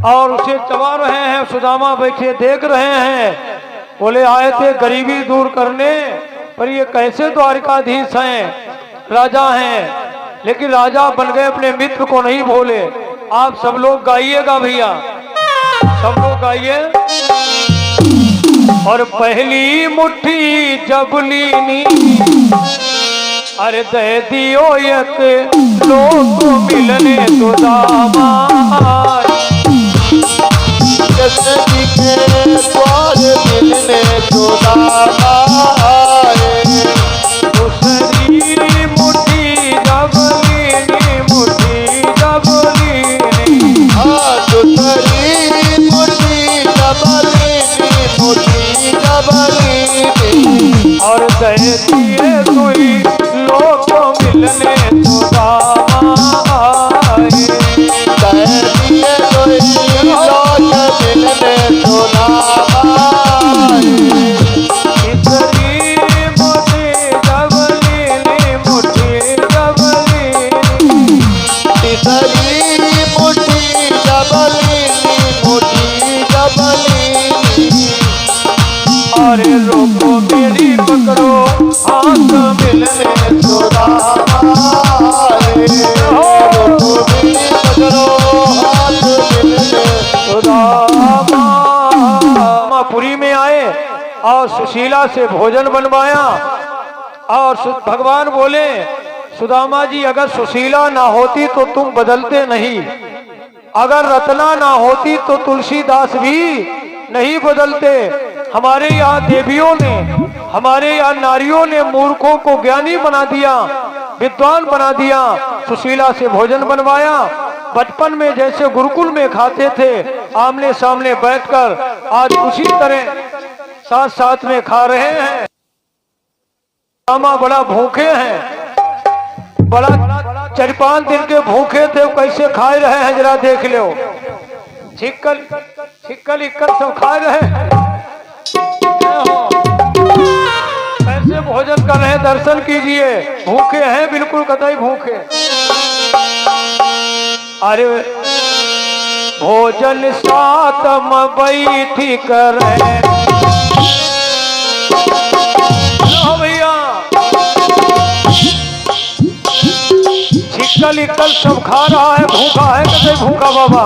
और उसे चबा रहे हैं। सुदामा बैठे देख रहे हैं। बोले आए थे गरीबी दूर करने, पर ये कैसे द्वारिकाधीश हैं, राजा हैं, लेकिन राजा बन गए, अपने मित्र को नहीं भूले। आप सब लोग गाइएगा भैया, सब लोग गाइए। और पहली मुट्ठी जब लीनी, अरे दे दियो एक लोग मिलने सुदामा, कृष्ण जी के द्वार मिलने सुदामा आए। दूसरी मुट्ठी जब लीनी, मुट्ठी जब लीनी, हाँ दूसरी मुट्ठी जब लीनी, मुट्ठी जब लीनी, और दे दिए कोई लोग मिलने सुदामा आए। दे दिए कोई लोग मिलने सुदामा आए। तीसरी मुट्ठी जब लीनी, मुट्ठी जब लीनी, तीसरी मुट्ठी जब लीनी, मुट्ठी जब लीनी, अरे रोको मेरी पकड़ो हाथ मिलने सुदामा आए। रोको मेरी पकड़ो हाथ मिलने सुदामा पुरी में आए और सुशीला से भोजन बनवाया। और भगवान बोले सुदामा जी, अगर सुशीला ना होती तो तुम बदलते नहीं, अगर रत्ना ना होती तो तुलसीदास भी नहीं बदलते। हमारे यहाँ देवियों ने, हमारे यहाँ नारियों ने मूर्खों को ज्ञानी बना दिया, विद्वान बना दिया। सुशीला से भोजन बनवाया। बचपन में जैसे गुरुकुल में खाते थे आमने सामने बैठकर, आज उसी तरह साथ साथ में खा रहे हैं। सुदामा बड़ा भूखे हैं, बड़ा 4-5 दिन के भूखे थे, कैसे खा रहे हैं जरा देख लो। छिक्कल इक्कल सब खा रहे हैं, कैसे भोजन कर रहे हैं, दर्शन कीजिए। भूखे हैं, बिल्कुल कतई भूखे। अरे भोजन सातम बैठी करें भैया, छिक्कल इक्कल सब खा रहा है, भूखा है, कैसे भूखा बाबा।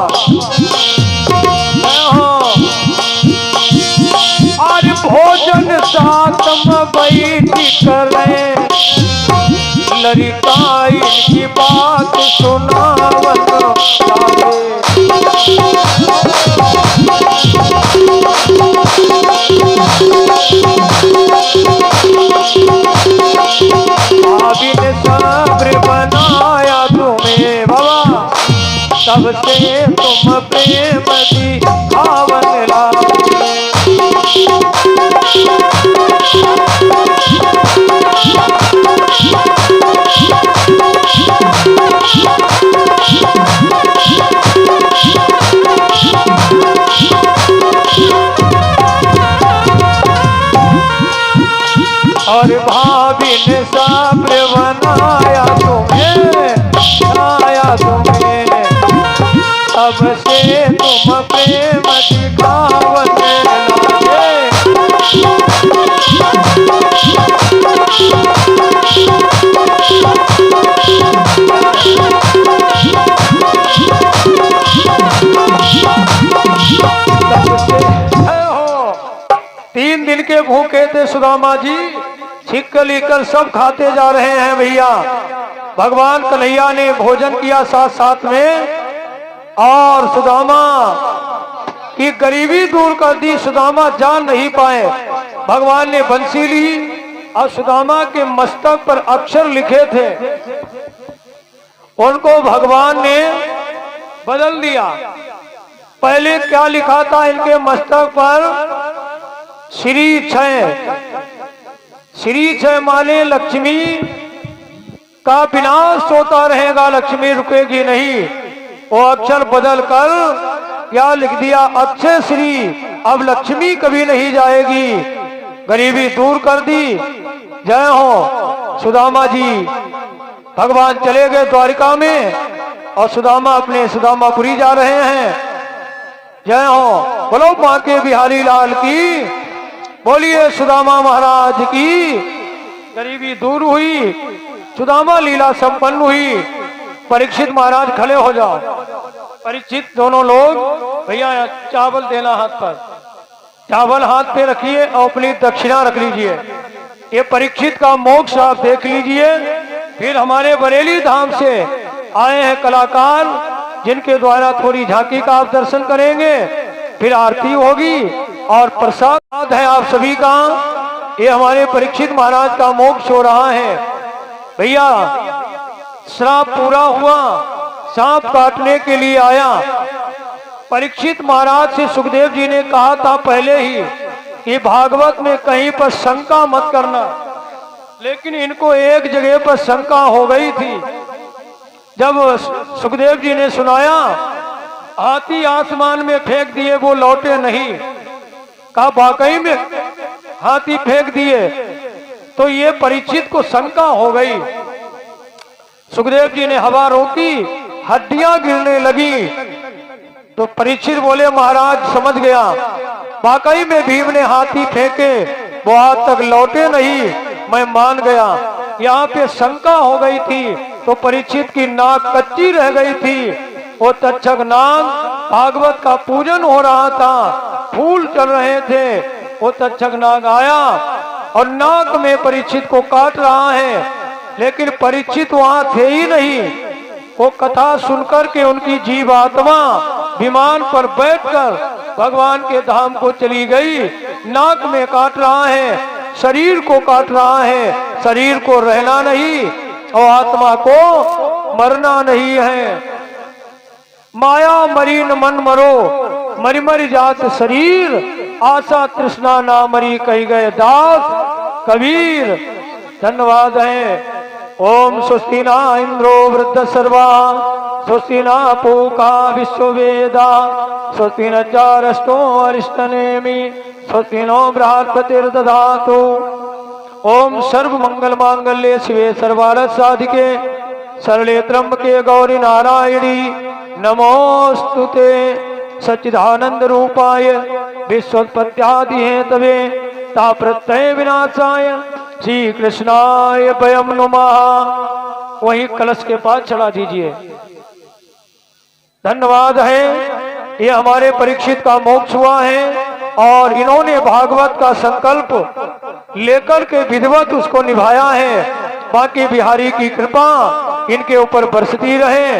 अरे भोजन सातम बैठी करें, लड़काई की बात सुनावत आबिद सब्र बनाया तुम्हें बाबा, तब से तुम प्रेम दिखावन लागे। और भाभी ने सब्र बनाया तुम्हें, बनाया तुम्हें, तब से तुम प्रेम दिखावत लागे। तीन दिन के भूखे थे सुदामा जी, छिक्कल इक्कल सब खाते जा रहे हैं भैया। भगवान कन्हैया ने भोजन किया साथ साथ में, और सुदामा की गरीबी दूर कर दी। सुदामा जान नहीं पाए। भगवान ने बंसी ली और सुदामा के मस्तक पर अक्षर लिखे थे, उनको भगवान ने बदल दिया। पहले क्या लिखा था इनके मस्तक पर? श्री क्षय। श्री क्षय माने लक्ष्मी का विनाश होता रहेगा, लक्ष्मी रुकेगी नहीं। वो अक्षर बदल कर क्या लिख दिया? अक्षय श्री, अब लक्ष्मी कभी नहीं जाएगी। गरीबी दूर कर दी। जय हो सुदामा जी। भगवान चले गए द्वारिका में और सुदामा अपने सुदामापुरी जा रहे हैं। जय हो, बोलो मां के बिहारी लाल की, बोलिए सुदामा महाराज की। गरीबी दूर हुई, सुदामा लीला संपन्न हुई। परीक्षित महाराज खड़े हो जाओ। परीक्षित दोनों लोग, भैया चावल देना हाथ पर, चावल हाथ पे रखिए और अपनी दक्षिणा रख लीजिए। ये परीक्षित का मोक्ष आप देख लीजिए। फिर हमारे बरेली धाम से आए हैं कलाकार, जिनके द्वारा थोड़ी झांकी का आप दर्शन करेंगे। फिर आरती होगी और प्रसाद है आप सभी का। ये हमारे परीक्षित महाराज का मोक्ष हो रहा है। भैया श्राप पूरा हुआ, सांप काटने के लिए आया। परीक्षित महाराज से सुखदेव जी ने कहा था पहले ही कि भागवत में कहीं पर शंका मत करना, लेकिन इनको एक जगह पर शंका हो गई थी। जब सुखदेव जी ने सुनाया, हाथी आसमान में फेंक दिए, वो लौटे नहीं। कहा वाकई में हाथी फेंक दिए, तो ये परीक्षित को शंका हो गई। सुखदेव जी ने हवा रोकी, हड्डियां गिरने लगी। तो परीक्षित बोले महाराज समझ गया, वाकई में भीम ने हाथी फेंके, वो आज तक लौटे नहीं, मैं मान गया। यहाँ पे शंका हो गई थी, तो परीक्षित की नाक कच्ची रह गई थी। वो तक्षक नाग, भागवत का पूजन हो रहा था, फूल चल रहे थे। वो तक्षक नाग आया और नाक में परीक्षित को काट रहा है, लेकिन परीक्षित वहां थे ही नहीं। वो कथा सुनकर के उनकी जीवात्मा विमान पर बैठकर भगवान के धाम को चली गई। नाक में काट रहा है, शरीर को काट रहा है, शरीर को रहना नहीं और आत्मा को मरना नहीं है। माया मरी न मन मरो, मरी मरी जात शरीर, आशा तृष्णा ना मरी कही गए दास कबीर। धन्यवाद है। ओम स्वस्ति न इंद्रो वृद्ध सर्वा, स्वस्ति न पूका विश्ववेदा, स्वस्ति न चारष्टो अरिष्टनेमि, स्वस्ति नो बृहस्पतिर्दधातु। ओम सर्व मंगल मांगल्ये शिवे सर्वार्थ साधिके, शरणे त्र्यंबके गौरी नारायणी नमोस्तुते। सच्चिदानंद रूपाय विश्वोत्पत्त्यादि हेतवे ताप्रत्यय विनाशाय श्री कृष्णाय वयं नमः। वही कलश के पास चढ़ा दीजिए। धन्यवाद है। ये हमारे परीक्षित का मोक्ष हुआ है और इन्होंने भागवत का संकल्प लेकर के विधिवत उसको निभाया है। बाकी बिहारी की कृपा इनके ऊपर बरसती रहे।